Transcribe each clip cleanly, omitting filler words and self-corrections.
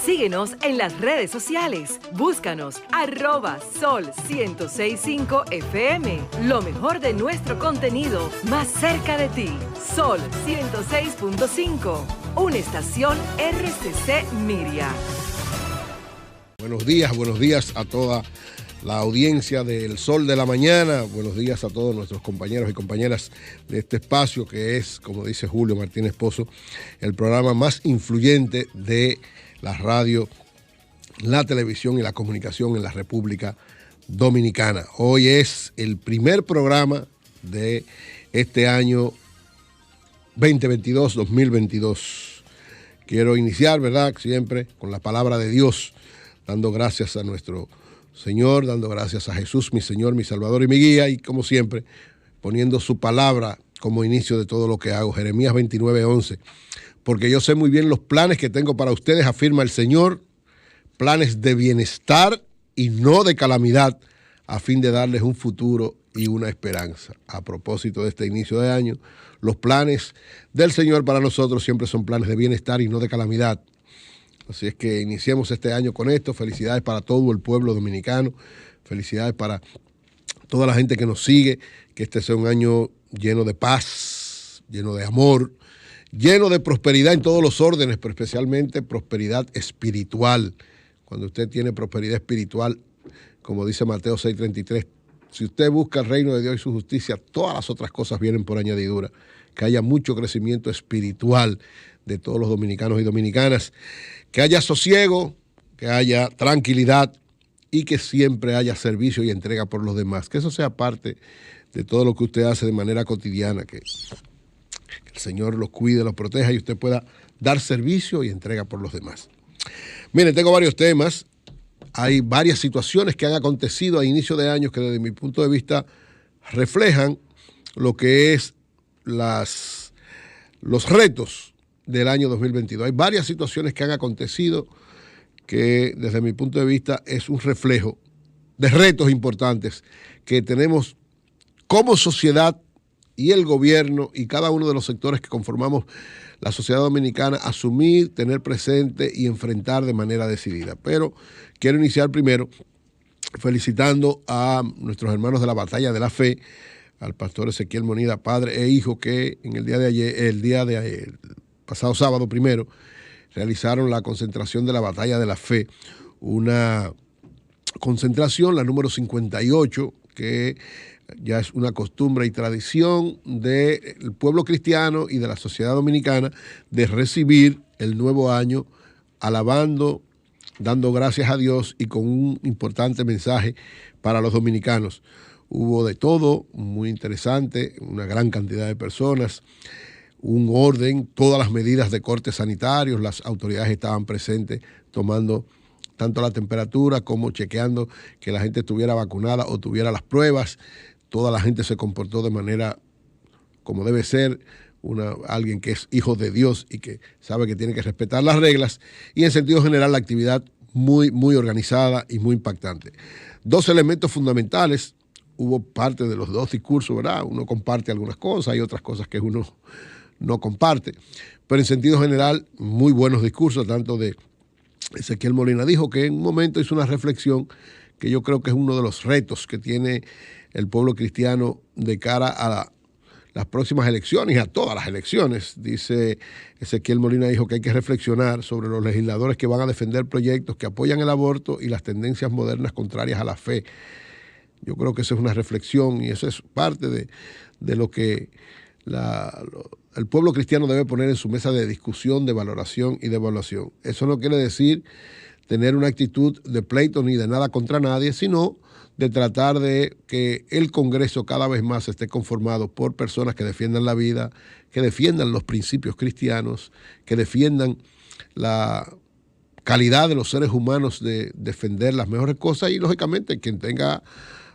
Síguenos en las redes sociales. Búscanos @Sol1065 FM. Lo mejor de nuestro contenido más cerca de ti. Sol 106.5. Una estación RCC Miria. Buenos días a toda la audiencia del Sol de la Mañana. Buenos días a todos nuestros compañeros y compañeras de este espacio que es, como dice Julio Martínez Pozo, el programa más influyente de la radio, la televisión y la comunicación en la República Dominicana. Hoy es el primer programa de este año 2022. Quiero iniciar, ¿verdad?, siempre con la palabra de Dios, dando gracias a nuestro Señor, dando gracias a Jesús, mi Señor, mi Salvador y mi guía, y como siempre, poniendo su palabra como inicio de todo lo que hago. Jeremías 29:11. Porque yo sé muy bien los planes que tengo para ustedes, afirma el Señor, planes de bienestar y no de calamidad, a fin de darles un futuro y una esperanza. A propósito de este inicio de año, los planes del Señor para nosotros siempre son planes de bienestar y no de calamidad. Así es que iniciemos este año con esto. Felicidades para todo el pueblo dominicano, felicidades para toda la gente que nos sigue, que este sea un año lleno de paz, lleno de amor, lleno de prosperidad en todos los órdenes, pero especialmente prosperidad espiritual. Cuando usted tiene prosperidad espiritual, como dice Mateo 6:33, si usted busca el reino de Dios y su justicia, todas las otras cosas vienen por añadidura. Que haya mucho crecimiento espiritual de todos los dominicanos y dominicanas, que haya sosiego, que haya tranquilidad y que siempre haya servicio y entrega por los demás. Que eso sea parte de todo lo que usted hace de manera cotidiana, que el Señor los cuide, los proteja y usted pueda dar servicio y entrega por los demás. Miren, tengo varios temas. Hay varias situaciones que han acontecido a inicio de año que desde mi punto de vista reflejan lo que es los retos del año 2022. Hay varias situaciones que han acontecido que desde mi punto de vista es un reflejo de retos importantes que tenemos como sociedad y el gobierno y cada uno de los sectores que conformamos la sociedad dominicana asumir, tener presente y enfrentar de manera decidida. Pero quiero iniciar primero felicitando a nuestros hermanos de la Batalla de la Fe, al pastor Ezequiel Molina, padre e hijo, que en el pasado sábado primero, realizaron la concentración de la Batalla de la Fe, una concentración, la número 58, que ya es una costumbre y tradición del pueblo cristiano y de la sociedad dominicana de recibir el nuevo año alabando, dando gracias a Dios y con un importante mensaje para los dominicanos. Hubo de todo, muy interesante, una gran cantidad de personas, un orden, todas las medidas de corte sanitarios, las autoridades estaban presentes tomando tanto la temperatura como chequeando que la gente estuviera vacunada o tuviera las pruebas. Toda la gente se comportó de manera como debe ser, alguien que es hijo de Dios y que sabe que tiene que respetar las reglas, y en sentido general la actividad muy, muy organizada y muy impactante. Dos elementos fundamentales. Hubo parte de los dos discursos, ¿verdad? Uno comparte algunas cosas, hay otras cosas que uno no comparte. Pero en sentido general, muy buenos discursos, tanto de Ezequiel Molina. Dijo que en un momento hizo una reflexión que yo creo que es uno de los retos que tiene el pueblo cristiano de cara a las próximas elecciones y a todas las elecciones. Dice Ezequiel Molina, dijo que hay que reflexionar sobre los legisladores que van a defender proyectos que apoyan el aborto y las tendencias modernas contrarias a la fe. Yo creo que esa es una reflexión y eso es parte de lo que el pueblo cristiano debe poner en su mesa de discusión, de valoración y de evaluación. Eso no quiere decir tener una actitud de pleito ni de nada contra nadie, sino de tratar de que el Congreso cada vez más esté conformado por personas que defiendan la vida, que defiendan los principios cristianos, que defiendan la calidad de los seres humanos de defender las mejores cosas y, lógicamente, quien tenga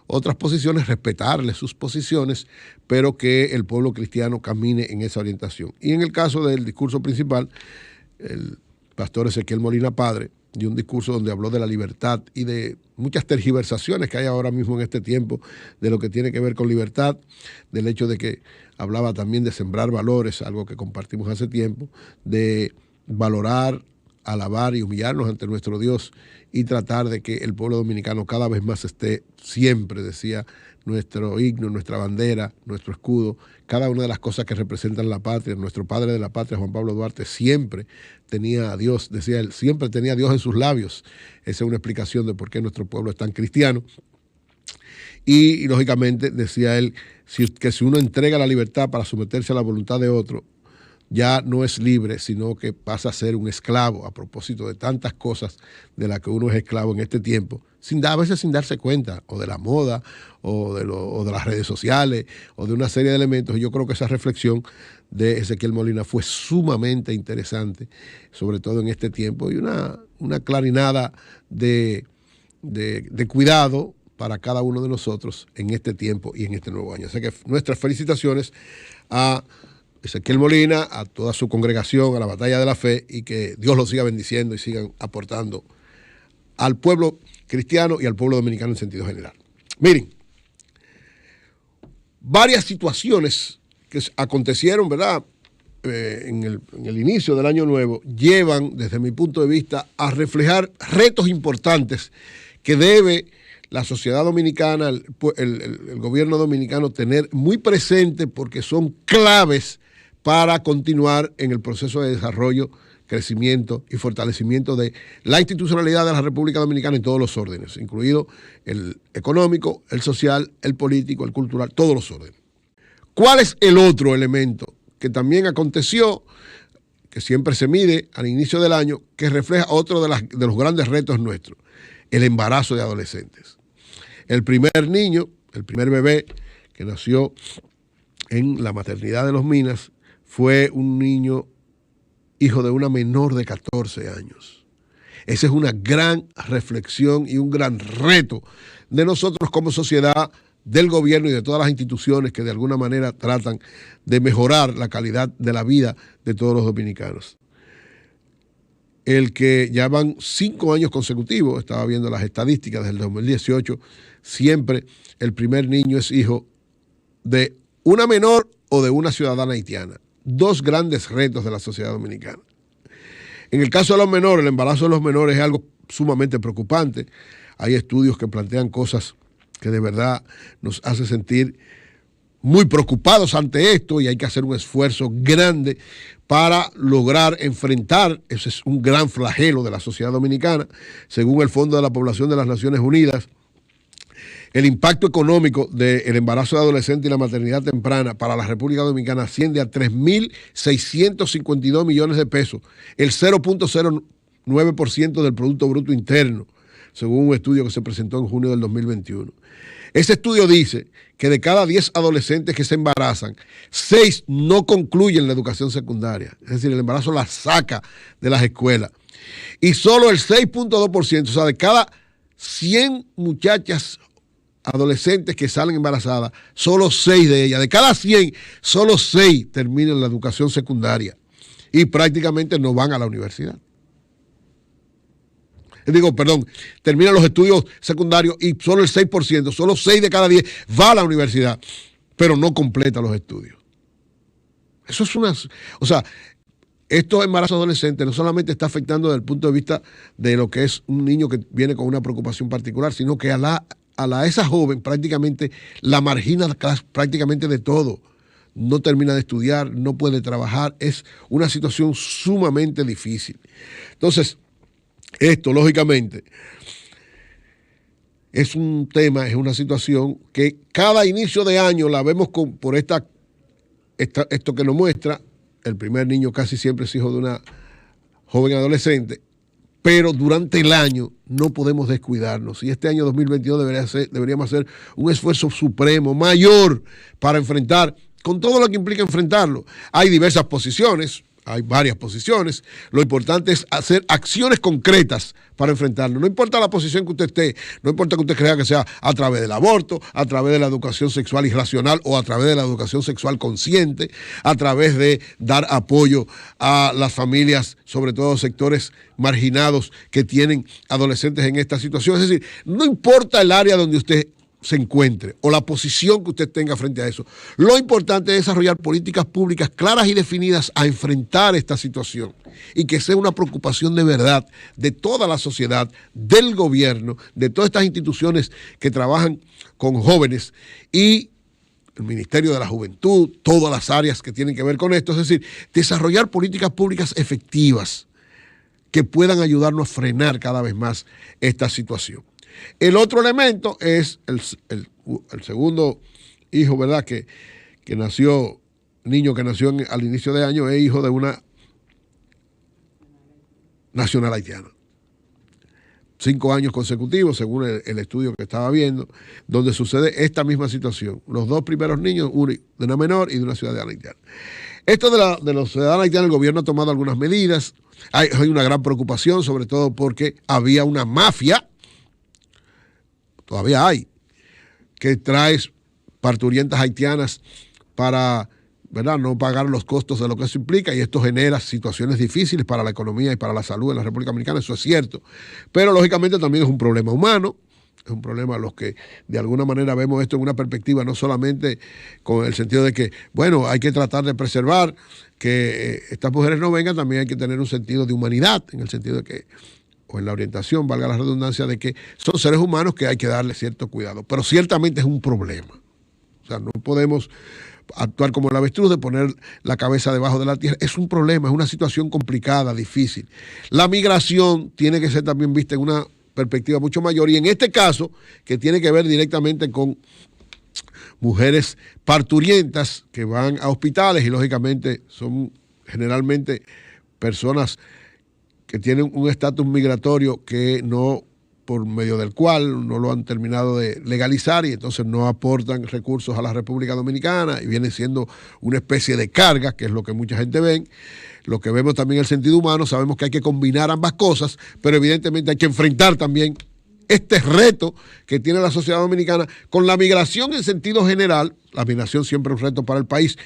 otras posiciones, respetarle sus posiciones, pero que el pueblo cristiano camine en esa orientación. Y en el caso del discurso principal, el pastor Ezequiel Molina Padre dio un discurso donde habló de la libertad y de muchas tergiversaciones que hay ahora mismo en este tiempo de lo que tiene que ver con libertad, del hecho de que hablaba también de sembrar valores, algo que compartimos hace tiempo, de valorar alabar y humillarnos ante nuestro Dios y tratar de que el pueblo dominicano cada vez más esté siempre, decía nuestro himno, nuestra bandera, nuestro escudo, cada una de las cosas que representan la patria. Nuestro padre de la patria, Juan Pablo Duarte, siempre tenía a Dios, decía él, siempre tenía a Dios en sus labios. Esa es una explicación de por qué nuestro pueblo es tan cristiano. Y lógicamente, decía él, que si uno entrega la libertad para someterse a la voluntad de otro, ya no es libre, sino que pasa a ser un esclavo, a propósito de tantas cosas de las que uno es esclavo en este tiempo, a veces sin darse cuenta, o de la moda, o de las redes sociales, o de una serie de elementos. Y yo creo que esa reflexión de Ezequiel Molina fue sumamente interesante, sobre todo en este tiempo, y una clarinada de cuidado para cada uno de nosotros en este tiempo y en este nuevo año. Así que nuestras felicitaciones a Ezequiel Molina, a toda su congregación, a la Batalla de la Fe, y que Dios los siga bendiciendo y sigan aportando al pueblo cristiano y al pueblo dominicano en sentido general. Miren, varias situaciones que acontecieron, ¿verdad?, en el inicio del año nuevo, llevan, desde mi punto de vista, a reflejar retos importantes que debe la sociedad dominicana, el gobierno dominicano tener muy presente, porque son claves para continuar en el proceso de desarrollo, crecimiento y fortalecimiento de la institucionalidad de la República Dominicana en todos los órdenes, incluido el económico, el social, el político, el cultural, todos los órdenes. ¿Cuál es el otro elemento que también aconteció, que siempre se mide al inicio del año, que refleja otro de los grandes retos nuestros? El embarazo de adolescentes. El primer niño, el primer bebé que nació en la maternidad de Los Minas, fue un niño hijo de una menor de 14 años. Esa es una gran reflexión y un gran reto de nosotros como sociedad, del gobierno y de todas las instituciones que de alguna manera tratan de mejorar la calidad de la vida de todos los dominicanos. El que ya van 5 años consecutivos, estaba viendo las estadísticas desde el 2018, siempre el primer niño es hijo de una menor o de una ciudadana haitiana. 2 grandes retos de la sociedad dominicana. En el caso de los menores, el embarazo de los menores es algo sumamente preocupante. Hay estudios que plantean cosas que de verdad nos hace sentir muy preocupados ante esto, y hay que hacer un esfuerzo grande para lograr enfrentar, ese es un gran flagelo de la sociedad dominicana. Según el Fondo de la Población de las Naciones Unidas, el impacto económico del embarazo de adolescente y la maternidad temprana para la República Dominicana asciende a 3.652 millones de pesos, el 0.09% del Producto Bruto Interno, según un estudio que se presentó en junio del 2021. Ese estudio dice que de cada 10 adolescentes que se embarazan, 6 no concluyen la educación secundaria. Es decir, el embarazo las saca de las escuelas. Y solo el 6.2%, o sea, de cada 100 muchachas adolescentes que salen embarazadas, solo 6 de ellas, de cada 100, solo 6 terminan la educación secundaria y prácticamente no van a la universidad. Terminan los estudios secundarios y solo el 6%, solo 6 de cada 10 va a la universidad, pero no completa los estudios. Eso es estos embarazos adolescentes no solamente está afectando desde el punto de vista de lo que es un niño que viene con una preocupación particular, sino que esa joven prácticamente la margina prácticamente de todo. No termina de estudiar, no puede trabajar, es una situación sumamente difícil. Entonces, esto, lógicamente, es un tema, es una situación que cada inicio de año la vemos por esto que nos muestra. El primer niño casi siempre es hijo de una joven adolescente, pero durante el año no podemos descuidarnos. Y este año 2022 deberíamos hacer un esfuerzo supremo, mayor, para enfrentar, con todo lo que implica enfrentarlo. Hay diversas posiciones. Hay varias posiciones. Lo importante es hacer acciones concretas para enfrentarlo. No importa la posición que usted esté, no importa que usted crea que sea a través del aborto, a través de la educación sexual irracional o a través de la educación sexual consciente, a través de dar apoyo a las familias, sobre todo sectores marginados que tienen adolescentes en esta situación. Es decir, no importa el área donde usted se encuentre o la posición que usted tenga frente a eso. Lo importante es desarrollar políticas públicas claras y definidas a enfrentar esta situación y que sea una preocupación de verdad de toda la sociedad, del gobierno, de todas estas instituciones que trabajan con jóvenes y el Ministerio de la Juventud, todas las áreas que tienen que ver con esto. Es decir, desarrollar políticas públicas efectivas que puedan ayudarnos a frenar cada vez más esta situación. El otro elemento es el segundo hijo, ¿verdad? Que nació, niño que nació al inicio de año, es hijo de una nacional haitiana. 5 años consecutivos, según el estudio que estaba viendo, donde sucede esta misma situación. Los 2 primeros niños, uno de una menor y de una ciudadana haitiana. Esto de los ciudadanos haitianos, el gobierno ha tomado algunas medidas. Hay una gran preocupación, sobre todo porque había una mafia, todavía hay, que trae parturientas haitianas para, ¿verdad?, no pagar los costos de lo que eso implica, y esto genera situaciones difíciles para la economía y para la salud en la República Dominicana, eso es cierto. Pero lógicamente también es un problema humano, es un problema a los que de alguna manera vemos esto en una perspectiva no solamente con el sentido de que, bueno, hay que tratar de preservar que estas mujeres no vengan, también hay que tener un sentido de humanidad, en el sentido de que, o en la orientación, valga la redundancia, de que son seres humanos que hay que darle cierto cuidado. Pero ciertamente es un problema. O sea, no podemos actuar como el avestruz de poner la cabeza debajo de la tierra. Es un problema, es una situación complicada, difícil. La migración tiene que ser también vista en una perspectiva mucho mayor, y en este caso, que tiene que ver directamente con mujeres parturientas que van a hospitales y lógicamente son generalmente personas que tienen un estatus migratorio que no, por medio del cual no lo han terminado de legalizar, y entonces no aportan recursos a la República Dominicana y viene siendo una especie de carga, que es lo que mucha gente ve. Lo que vemos también en el sentido humano, sabemos que hay que combinar ambas cosas, pero evidentemente hay que enfrentar también este reto que tiene la sociedad dominicana con la migración en sentido general. La migración siempre es un reto para el país.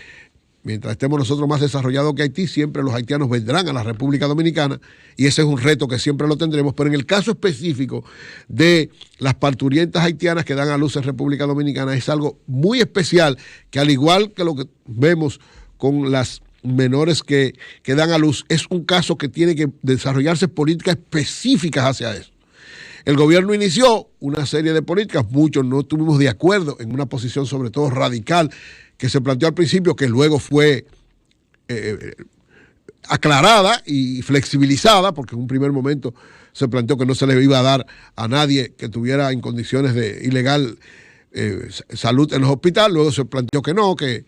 Mientras estemos nosotros más desarrollados que Haití, siempre los haitianos vendrán a la República Dominicana y ese es un reto que siempre lo tendremos. Pero en el caso específico de las parturientas haitianas que dan a luz en República Dominicana, es algo muy especial, que al igual que lo que vemos con las menores que dan a luz, es un caso que tiene que desarrollarse políticas específicas hacia eso. El gobierno inició una serie de políticas, muchos no estuvimos de acuerdo en una posición sobre todo radical que se planteó al principio, que luego fue aclarada y flexibilizada, porque en un primer momento se planteó que no se le iba a dar a nadie que tuviera en condiciones de ilegal salud en los hospitales. Luego se planteó que no, que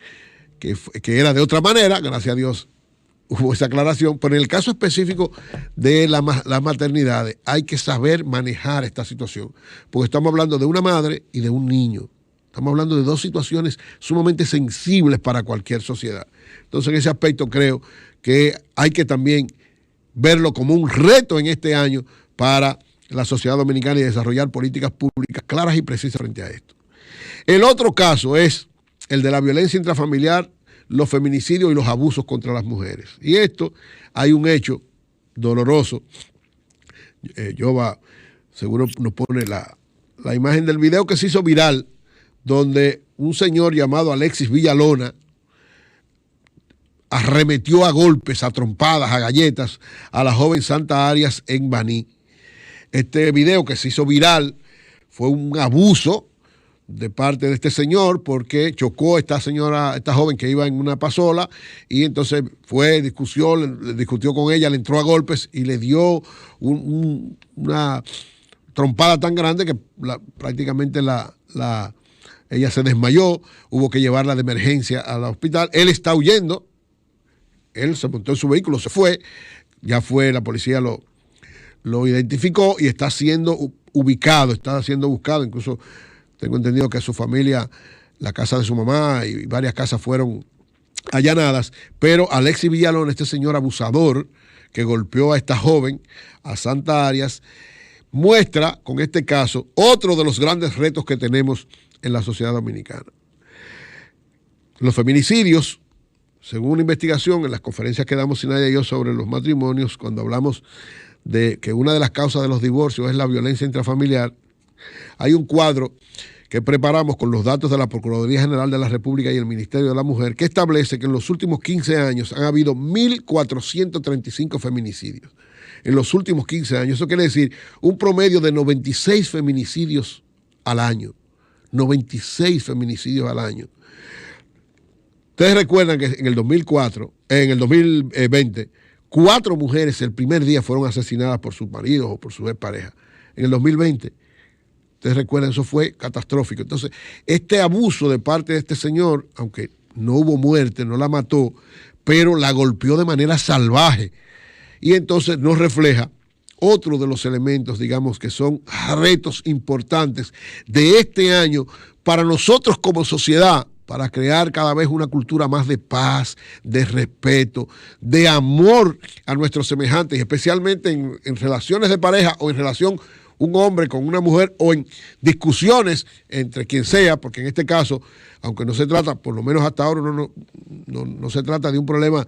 era de otra manera. Gracias a Dios hubo esa aclaración. Pero en el caso específico de las maternidades hay que saber manejar esta situación, porque estamos hablando de una madre y de un niño. Estamos hablando de 2 situaciones sumamente sensibles para cualquier sociedad. Entonces, en ese aspecto creo que hay que también verlo como un reto en este año para la sociedad dominicana y desarrollar políticas públicas claras y precisas frente a esto. El otro caso es el de la violencia intrafamiliar, los feminicidios y los abusos contra las mujeres. Y esto, hay un hecho doloroso. Jova seguro nos pone la imagen del video que se hizo viral, donde un señor llamado Alexis Villalona arremetió a golpes, a trompadas, a galletas a la joven Santa Arias en Baní. Este video que se hizo viral fue un abuso de parte de este señor, porque chocó a esta joven que iba en una pasola, y entonces discutió con ella, le entró a golpes y le dio una trompada tan grande que prácticamente ella se desmayó, hubo que llevarla de emergencia al hospital. Él está huyendo, él se montó en su vehículo, se fue, ya fue, la policía lo identificó y está siendo ubicado, está siendo buscado. Incluso tengo entendido que su familia, la casa de su mamá y varias casas fueron allanadas, pero Alexis Villalona, este señor abusador que golpeó a esta joven, a Santa Arias, muestra con este caso otro de los grandes retos que tenemos en la sociedad dominicana. Los feminicidios, según una investigación en las conferencias que damos Sinaya y yo sobre los matrimonios, cuando hablamos de que una de las causas de los divorcios es la violencia intrafamiliar, hay un cuadro que preparamos con los datos de la Procuraduría General de la República y el Ministerio de la Mujer, que establece que en los últimos 15 años han habido 1.435 feminicidios. En los últimos 15 años, eso quiere decir un promedio de 96 feminicidios al año. 96 feminicidios al año. Ustedes recuerdan que en el 2020, 4 mujeres el primer día fueron asesinadas por sus maridos o por su expareja. En el 2020, ustedes recuerdan, eso fue catastrófico. Entonces, este abuso de parte de este señor, aunque no hubo muerte, no la mató, pero la golpeó de manera salvaje. Y entonces nos refleja otro de los elementos, digamos, que son retos importantes de este año para nosotros como sociedad, para crear cada vez una cultura más de paz, de respeto, de amor a nuestros semejantes, especialmente en relaciones de pareja o en relación un hombre con una mujer o en discusiones entre quien sea, porque en este caso, aunque no se trata, por lo menos hasta ahora no se trata de un problema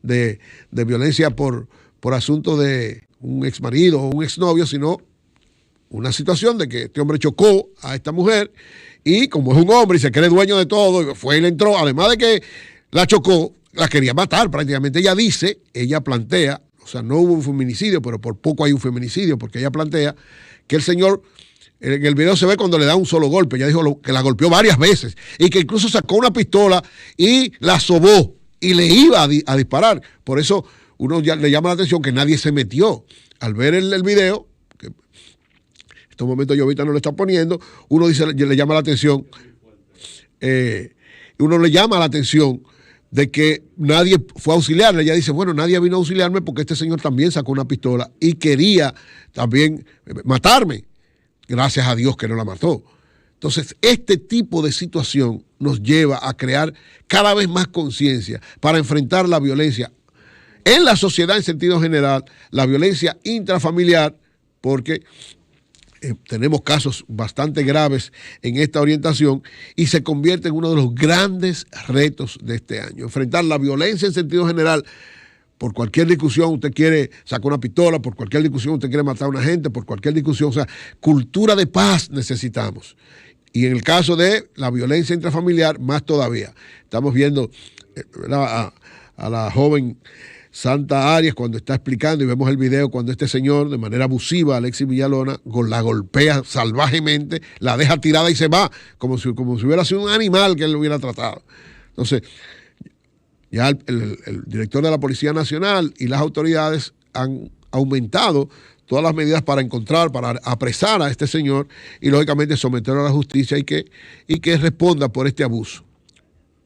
de violencia por asunto de un exmarido o un exnovio, sino una situación de que este hombre chocó a esta mujer y como es un hombre y se cree dueño de todo, fue y le entró, además de que la chocó, la quería matar prácticamente. Ella plantea, o sea, no hubo un feminicidio, pero por poco hay un feminicidio, porque ella plantea que el señor, en el video se ve cuando le da un solo golpe, ella dijo que la golpeó varias veces y que incluso sacó una pistola y la sobó y le iba a disparar. Por eso uno ya le llama la atención que nadie se metió. Al ver el video, que en estos momentos yo ahorita no lo está poniendo, uno le llama la atención, de que nadie fue a auxiliarle. Ella dice, bueno, nadie vino a auxiliarme porque este señor también sacó una pistola y quería también matarme. Gracias a Dios que no la mató. Entonces, este tipo de situación nos lleva a crear cada vez más conciencia para enfrentar la violencia en la sociedad en sentido general, la violencia intrafamiliar, porque tenemos casos bastante graves en esta orientación y se convierte en uno de los grandes retos de este año. Enfrentar la violencia en sentido general. Por cualquier discusión usted quiere sacar una pistola, por cualquier discusión usted quiere matar a una gente, por cualquier discusión, o sea, cultura de paz necesitamos. Y en el caso de la violencia intrafamiliar, más todavía. Estamos viendo a la joven Santa Arias cuando está explicando y vemos el video cuando este señor de manera abusiva, Alexis Villalona, la golpea salvajemente, la deja tirada y se va, como si hubiera sido un animal que él lo hubiera tratado. Entonces, ya el director de la Policía Nacional y las autoridades han aumentado todas las medidas para encontrar, para apresar a este señor y lógicamente someterlo a la justicia y que responda por este abuso.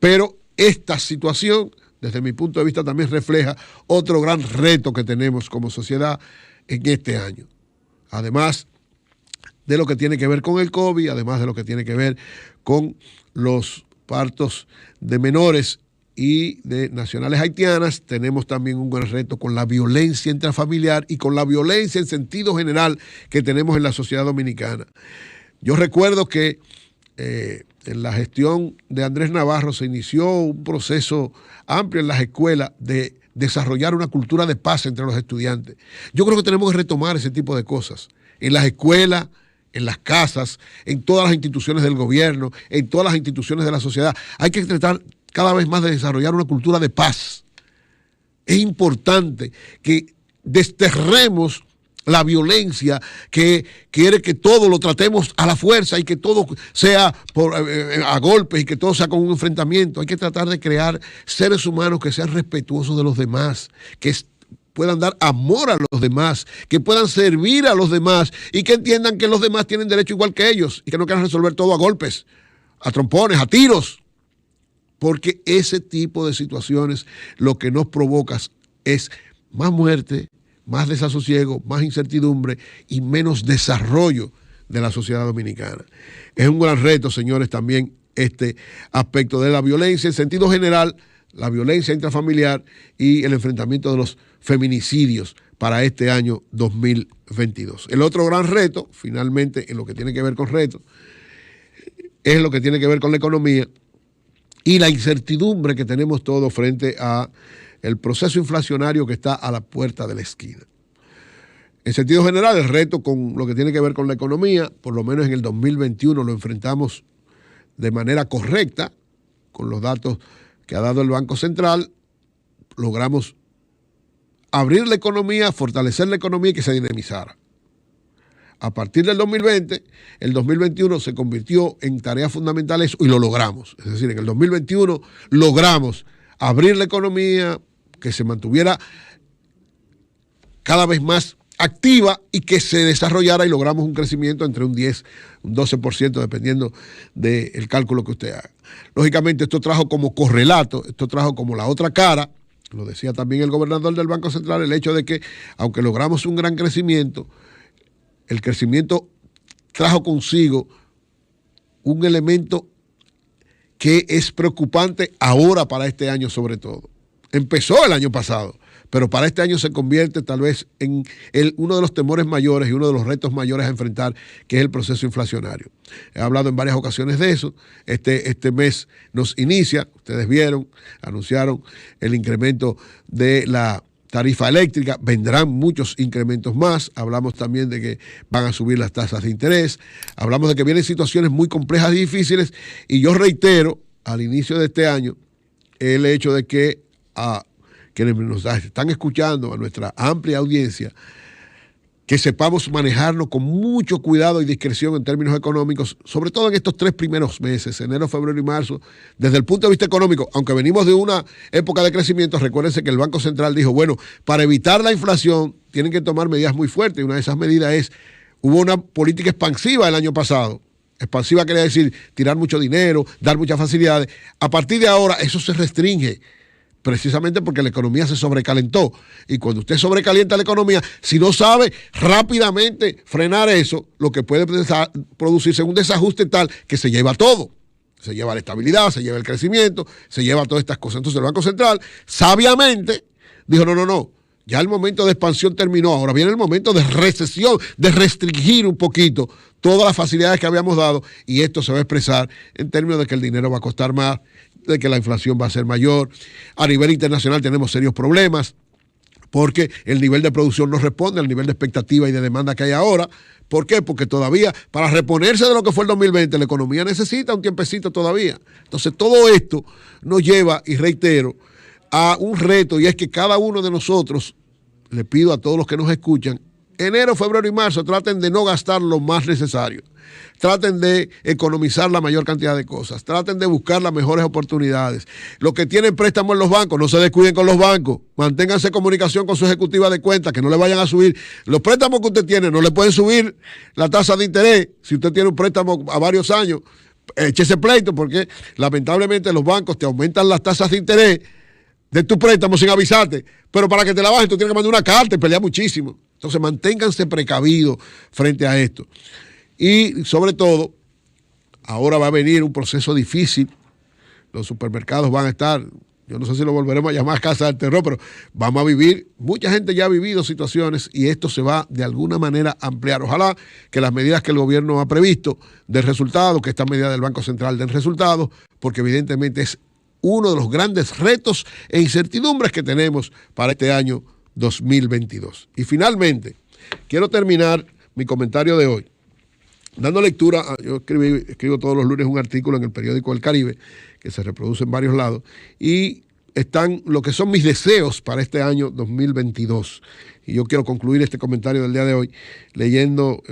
Pero esta situación, desde mi punto de vista, también refleja otro gran reto que tenemos como sociedad en este año. Además de lo que tiene que ver con el COVID, además de lo que tiene que ver con los partos de menores y de nacionales haitianas, tenemos también un gran reto con la violencia intrafamiliar y con la violencia en sentido general que tenemos en la sociedad dominicana. Yo recuerdo que en la gestión de Andrés Navarro se inició un proceso amplio en las escuelas de desarrollar una cultura de paz entre los estudiantes. Yo creo que tenemos que retomar ese tipo de cosas en las escuelas, en las casas, en todas las instituciones del gobierno, en todas las instituciones de la sociedad. Hay que tratar cada vez más de desarrollar una cultura de paz. Es importante que desterremos la violencia que quiere que todo lo tratemos a la fuerza y que todo sea a golpes y que todo sea con un enfrentamiento. Hay que tratar de crear seres humanos que sean respetuosos de los demás, que puedan dar amor a los demás, que puedan servir a los demás y que entiendan que los demás tienen derecho igual que ellos y que no quieran resolver todo a golpes, a trompones, a tiros. Porque ese tipo de situaciones lo que nos provoca es más muerte, más desasosiego, más incertidumbre y menos desarrollo de la sociedad dominicana. Es un gran reto, señores, también este aspecto de la violencia en sentido general, la violencia intrafamiliar y el enfrentamiento de los feminicidios para este año 2022. El otro gran reto, finalmente, en lo que tiene que ver con retos, es lo que tiene que ver con la economía y la incertidumbre que tenemos todos frente a el proceso inflacionario que está a la puerta de la esquina. En sentido general, el reto con lo que tiene que ver con la economía, por lo menos en el 2021 lo enfrentamos de manera correcta, con los datos que ha dado el Banco Central, logramos abrir la economía, fortalecer la economía y que se dinamizara. A partir del 2020, el 2021 se convirtió en tarea fundamental eso y lo logramos. Es decir, en el 2021 logramos abrir la economía, que se mantuviera cada vez más activa y que se desarrollara, y logramos un crecimiento entre un 10, un 12%, dependiendo del cálculo que usted haga. Lógicamente esto trajo como correlato, esto trajo como la otra cara, lo decía también el gobernador del Banco Central, el hecho de que aunque logramos un gran crecimiento, el crecimiento trajo consigo un elemento que es preocupante ahora para este año sobre todo. Empezó el año pasado, pero para este año se convierte tal vez en uno de los temores mayores y uno de los retos mayores a enfrentar, que es el proceso inflacionario. He hablado en varias ocasiones de eso. Este mes nos inicia, ustedes vieron, anunciaron el incremento de la tarifa eléctrica, vendrán muchos incrementos más. Hablamos también de que van a subir las tasas de interés, hablamos de que vienen situaciones muy complejas y difíciles, y yo reitero al inicio de este año el hecho de que a quienes nos están escuchando, a nuestra amplia audiencia, que sepamos manejarnos con mucho cuidado y discreción en términos económicos, sobre todo en estos 3 primeros meses, enero, febrero y marzo. Desde el punto de vista económico, aunque venimos de una época de crecimiento, recuérdense que el Banco Central dijo, bueno, para evitar la inflación tienen que tomar medidas muy fuertes, y una de esas medidas hubo una política expansiva el año pasado. Expansiva quería decir tirar mucho dinero, dar muchas facilidades. A partir de ahora eso se restringe, precisamente porque la economía se sobrecalentó. Y cuando usted sobrecalienta la economía, si no sabe rápidamente frenar eso, lo que puede producirse es un desajuste tal que se lleva todo. Se lleva la estabilidad, se lleva el crecimiento, se lleva todas estas cosas. Entonces el Banco Central, sabiamente, dijo, no, ya el momento de expansión terminó, ahora viene el momento de recesión, de restringir un poquito todas las facilidades que habíamos dado, y esto se va a expresar en términos de que el dinero va a costar más, de que la inflación va a ser mayor. A nivel internacional tenemos serios problemas porque el nivel de producción no responde al nivel de expectativa y de demanda que hay ahora. ¿Por qué? Porque todavía, para reponerse de lo que fue el 2020, la economía necesita un tiempecito todavía. Entonces todo esto nos lleva, y reitero, a un reto, y es que cada uno de nosotros, le pido a todos los que nos escuchan, enero, febrero y marzo traten de no gastar lo más necesario. Traten de economizar la mayor cantidad de cosas. Traten de buscar las mejores oportunidades. Los que tienen préstamos en los bancos, no se descuiden con los bancos. Manténganse en comunicación con su ejecutiva de cuentas, que no le vayan a subir. Los préstamos que usted tiene, no le pueden subir la tasa de interés. Si usted tiene un préstamo a varios años, échese pleito, porque lamentablemente los bancos te aumentan las tasas de interés de tu préstamo sin avisarte. Pero para que te la bajen, tú tienes que mandar una carta y pelear muchísimo. Entonces manténganse precavidos frente a esto. Y sobre todo, ahora va a venir un proceso difícil. Los supermercados van a estar, yo no sé si lo volveremos a llamar casa del terror, pero vamos a vivir, mucha gente ya ha vivido situaciones, y esto se va de alguna manera a ampliar. Ojalá que las medidas que el gobierno ha previsto den resultados, que estas medidas del Banco Central den resultados, porque evidentemente es uno de los grandes retos e incertidumbres que tenemos para este año 2022. Y finalmente, quiero terminar mi comentario de hoy dando lectura. Yo escribo todos los lunes un artículo en el periódico El Caribe, que se reproduce en varios lados, y están lo que son mis deseos para este año 2022. Y yo quiero concluir este comentario del día de hoy leyendo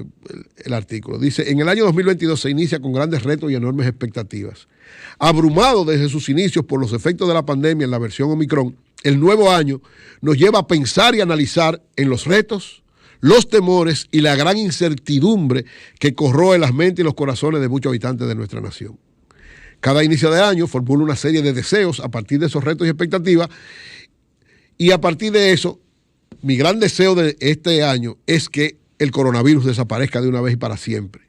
el artículo. Dice, en el año 2022 se inicia con grandes retos y enormes expectativas. Abrumado desde sus inicios por los efectos de la pandemia en la versión Omicron, el nuevo año nos lleva a pensar y analizar en los retos, los temores y la gran incertidumbre que corroe las mentes y los corazones de muchos habitantes de nuestra nación. Cada inicio de año formula una serie de deseos a partir de esos retos y expectativas, y a partir de eso, mi gran deseo de este año es que el coronavirus desaparezca de una vez y para siempre.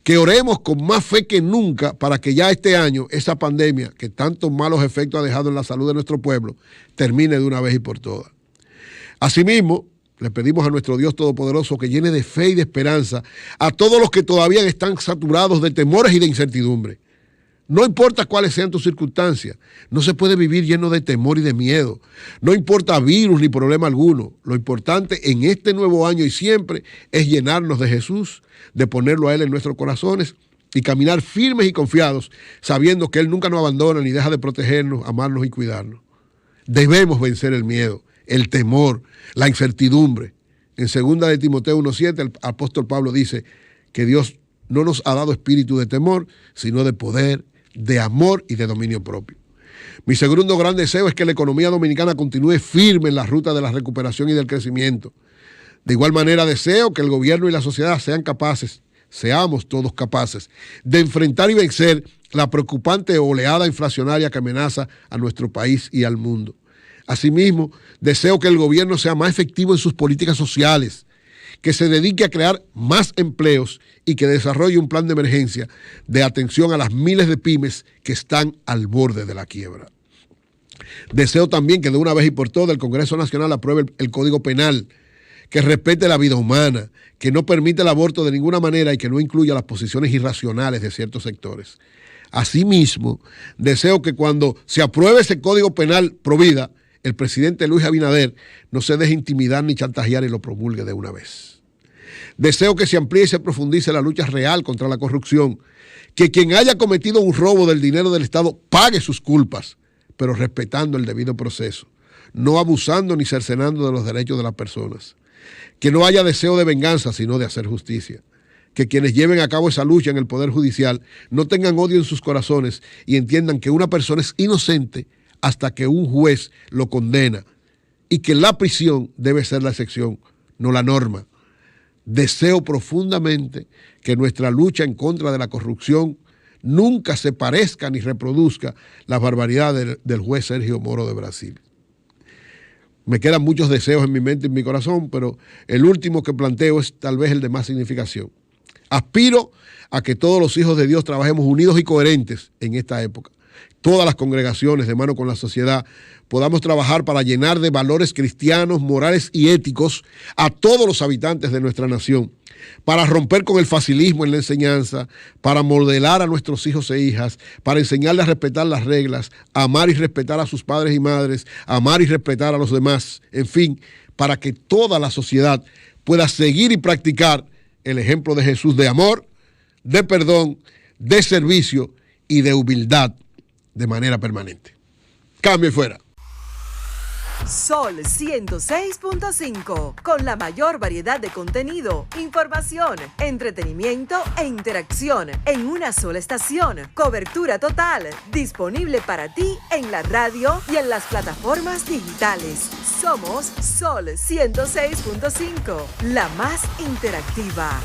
Que oremos con más fe que nunca para que ya este año esa pandemia que tantos malos efectos ha dejado en la salud de nuestro pueblo termine de una vez y por todas. Asimismo, le pedimos a nuestro Dios Todopoderoso que llene de fe y de esperanza a todos los que todavía están saturados de temores y de incertidumbre. No importa cuáles sean tus circunstancias, no se puede vivir lleno de temor y de miedo. No importa virus ni problema alguno. Lo importante en este nuevo año y siempre es llenarnos de Jesús, de ponerlo a Él en nuestros corazones y caminar firmes y confiados, sabiendo que Él nunca nos abandona ni deja de protegernos, amarnos y cuidarnos. Debemos vencer el miedo, el temor, la incertidumbre. En 2 de Timoteo 1:7 el apóstol Pablo dice que Dios no nos ha dado espíritu de temor, sino de poder, de amor y de dominio propio. Mi segundo gran deseo es que la economía dominicana continúe firme en la ruta de la recuperación y del crecimiento. De igual manera deseo que el gobierno y la sociedad seamos todos capaces de enfrentar y vencer la preocupante oleada inflacionaria que amenaza a nuestro país y al mundo. Asimismo, deseo que el gobierno sea más efectivo en sus políticas sociales, que se dedique a crear más empleos y que desarrolle un plan de emergencia de atención a las miles de pymes que están al borde de la quiebra. Deseo también que de una vez y por todas el Congreso Nacional apruebe el Código Penal, que respete la vida humana, que no permite el aborto de ninguna manera y que no incluya las posiciones irracionales de ciertos sectores. Asimismo, deseo que cuando se apruebe ese Código Penal pro vida, el presidente Luis Abinader no se deje intimidar ni chantajear y lo promulgue de una vez. Deseo que se amplíe y se profundice la lucha real contra la corrupción, que quien haya cometido un robo del dinero del Estado pague sus culpas, pero respetando el debido proceso, no abusando ni cercenando de los derechos de las personas. Que no haya deseo de venganza, sino de hacer justicia. Que quienes lleven a cabo esa lucha en el Poder Judicial no tengan odio en sus corazones y entiendan que una persona es inocente hasta que un juez lo condena y que la prisión debe ser la excepción, no la norma. Deseo profundamente que nuestra lucha en contra de la corrupción nunca se parezca ni reproduzca las barbaridades del juez Sergio Moro de Brasil. Me quedan muchos deseos en mi mente y en mi corazón, pero el último que planteo es tal vez el de más significación. Aspiro a que todos los hijos de Dios trabajemos unidos y coherentes en esta época. Todas las congregaciones, de mano con la sociedad, podamos trabajar para llenar de valores cristianos, morales y éticos a todos los habitantes de nuestra nación, para romper con el facilismo en la enseñanza, para modelar a nuestros hijos e hijas, para enseñarles a respetar las reglas, a amar y respetar a sus padres y madres, a amar y respetar a los demás, en fin, para que toda la sociedad pueda seguir y practicar el ejemplo de Jesús de amor, de perdón, de servicio y de humildad de manera permanente. Cambio y fuera. Sol 106.5, con la mayor variedad de contenido, información, entretenimiento e interacción en una sola estación. Cobertura total, disponible para ti en la radio y en las plataformas digitales. Somos Sol 106.5, la más interactiva.